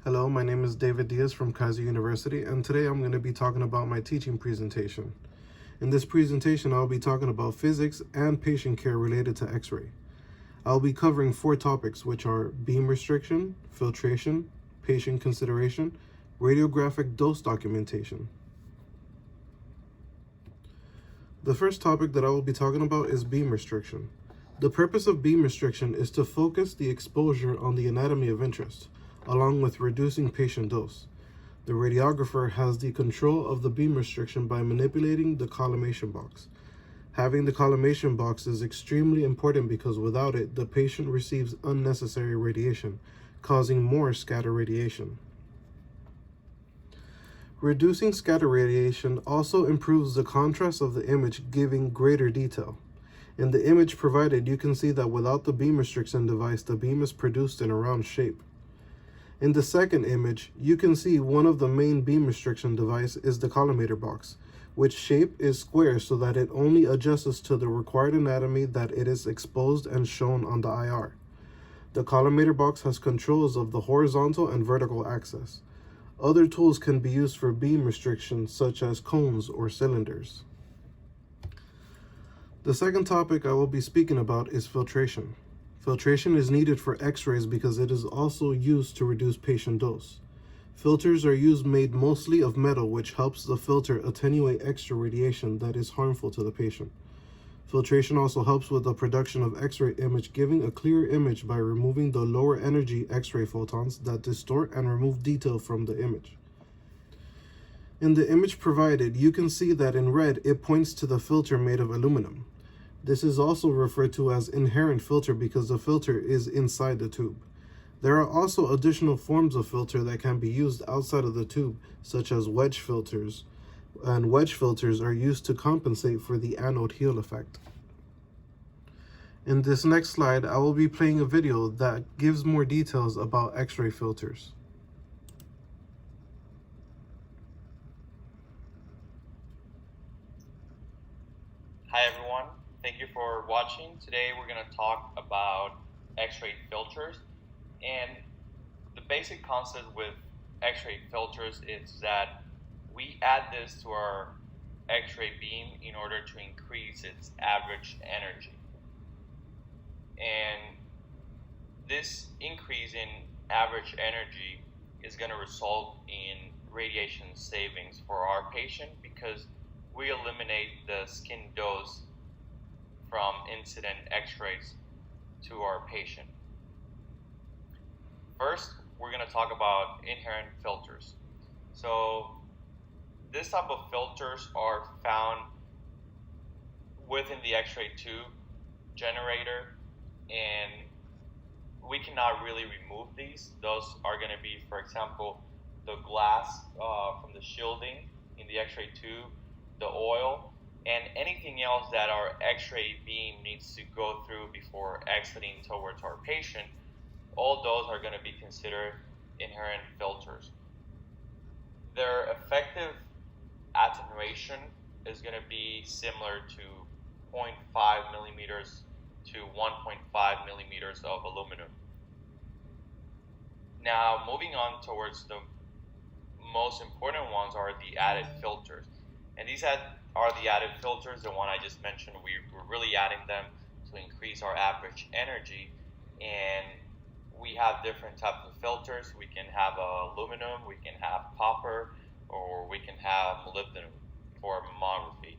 Hello, my name is David Diaz from Kaiser University, and today I'm going to be talking about my teaching presentation. In this presentation, I'll be talking about physics and patient care related to X-ray. I'll be covering 4 topics, which are beam restriction, filtration, patient consideration, radiographic dose documentation. The first topic that I will be talking about is beam restriction. The purpose of beam restriction is to focus the exposure on the anatomy of interest, along with reducing patient dose. The radiographer has the control of the beam restriction by manipulating the collimation box. Having the collimation box is extremely important because without it, the patient receives unnecessary radiation, causing more scatter radiation. Reducing scatter radiation also improves the contrast of the image, giving greater detail. In the image provided, you can see that without the beam restriction device, the beam is produced in a round shape. In the second image, you can see one of the main beam restriction device is the collimator box, which shape is square so that it only adjusts to the required anatomy that it is exposed and shown on the IR. The collimator box has controls of the horizontal and vertical axis. Other tools can be used for beam restriction, such as cones or cylinders. The second topic I will be speaking about is filtration. Filtration is needed for X-rays because it is also used to reduce patient dose. Filters are made mostly of metal, which helps the filter attenuate extra radiation that is harmful to the patient. Filtration also helps with the production of X-ray image, giving a clear image by removing the lower energy X-ray photons that distort and remove detail from the image. In the image provided, you can see that in red it points to the filter made of aluminum. This is also referred to as inherent filter because the filter is inside the tube. There are also additional forms of filter that can be used outside of the tube, such as wedge filters, and wedge filters are used to compensate for the anode heel effect. In this next slide, I will be playing a video that gives more details about X-ray filters. Hi everyone, thank you for watching. Today we're going to talk about X-ray filters, and the basic concept with X-ray filters is that we add this to our X-ray beam in order to increase its average energy. And this increase in average energy is going to result in radiation savings for our patient because we eliminate the skin dose from incident X-rays to our patient. First, we're going to talk about inherent filters. So this type of filters are found within the X-ray tube generator, and we cannot really remove these. Those are going to be, for example, the glass from the shielding in the X-ray tube, the oil, and anything else that our X-ray beam needs to go through before exiting towards our patient. All those are going to be considered inherent filters. Their effective attenuation is going to be similar to 0.5 millimeters to 1.5 millimeters of aluminum. Now, moving on towards the most important ones are the added filters. And these are the added filters, the one I just mentioned. We're really adding them to increase our average energy. And we have different types of filters. We can have aluminum, we can have copper, or we can have molybdenum for mammography.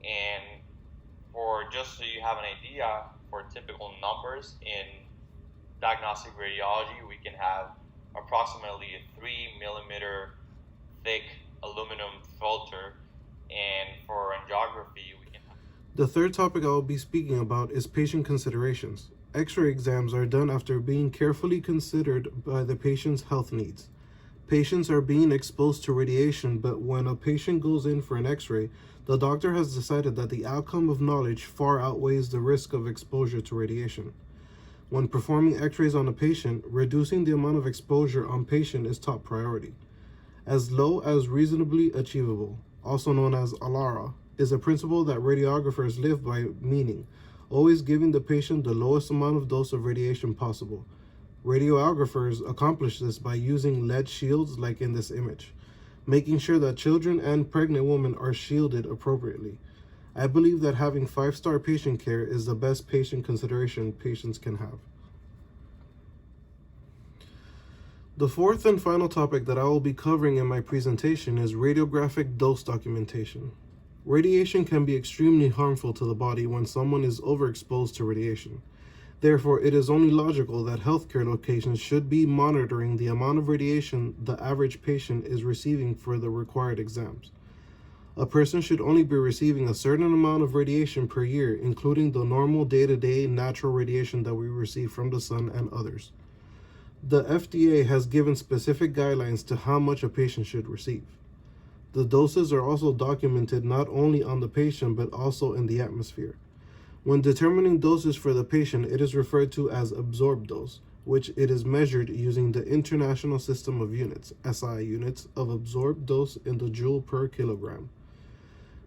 And for just so you have an idea, for typical numbers in diagnostic radiology, we can have approximately a 3 millimeter thick aluminum filter, and for angiography we can have. The third topic I will be speaking about is patient considerations. X-ray exams are done after being carefully considered by the patient's health needs. Patients are being exposed to radiation, but when a patient goes in for an X-ray, the doctor has decided that the outcome of knowledge far outweighs the risk of exposure to radiation. When performing X-rays on a patient, reducing the amount of exposure on patient is top priority. As low as reasonably achievable, also known as ALARA, is a principle that radiographers live by, meaning always giving the patient the lowest amount of dose of radiation possible. Radiographers accomplish this by using lead shields like in this image, making sure that children and pregnant women are shielded appropriately. I believe that having 5-star patient care is the best patient consideration patients can have. The fourth and final topic that I will be covering in my presentation is radiographic dose documentation. Radiation can be extremely harmful to the body when someone is overexposed to radiation. Therefore, it is only logical that healthcare locations should be monitoring the amount of radiation the average patient is receiving for the required exams. A person should only be receiving a certain amount of radiation per year, including the normal day-to-day natural radiation that we receive from the sun and others. The FDA has given specific guidelines to how much a patient should receive. The doses are also documented not only on the patient but also in the atmosphere. When determining doses for the patient, it is referred to as absorbed dose, which it is measured using the International System of Units, SI units, of absorbed dose in the joule per kilogram.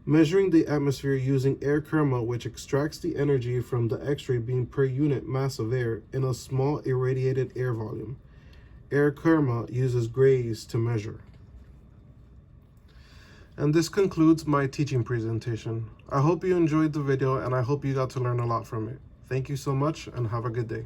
Measuring the atmosphere using air kerma, which extracts the energy from the X-ray beam per unit mass of air in a small irradiated air volume. Air kerma uses grays to measure. And this concludes my teaching presentation. I hope you enjoyed the video and I hope you got to learn a lot from it. Thank you so much and have a good day.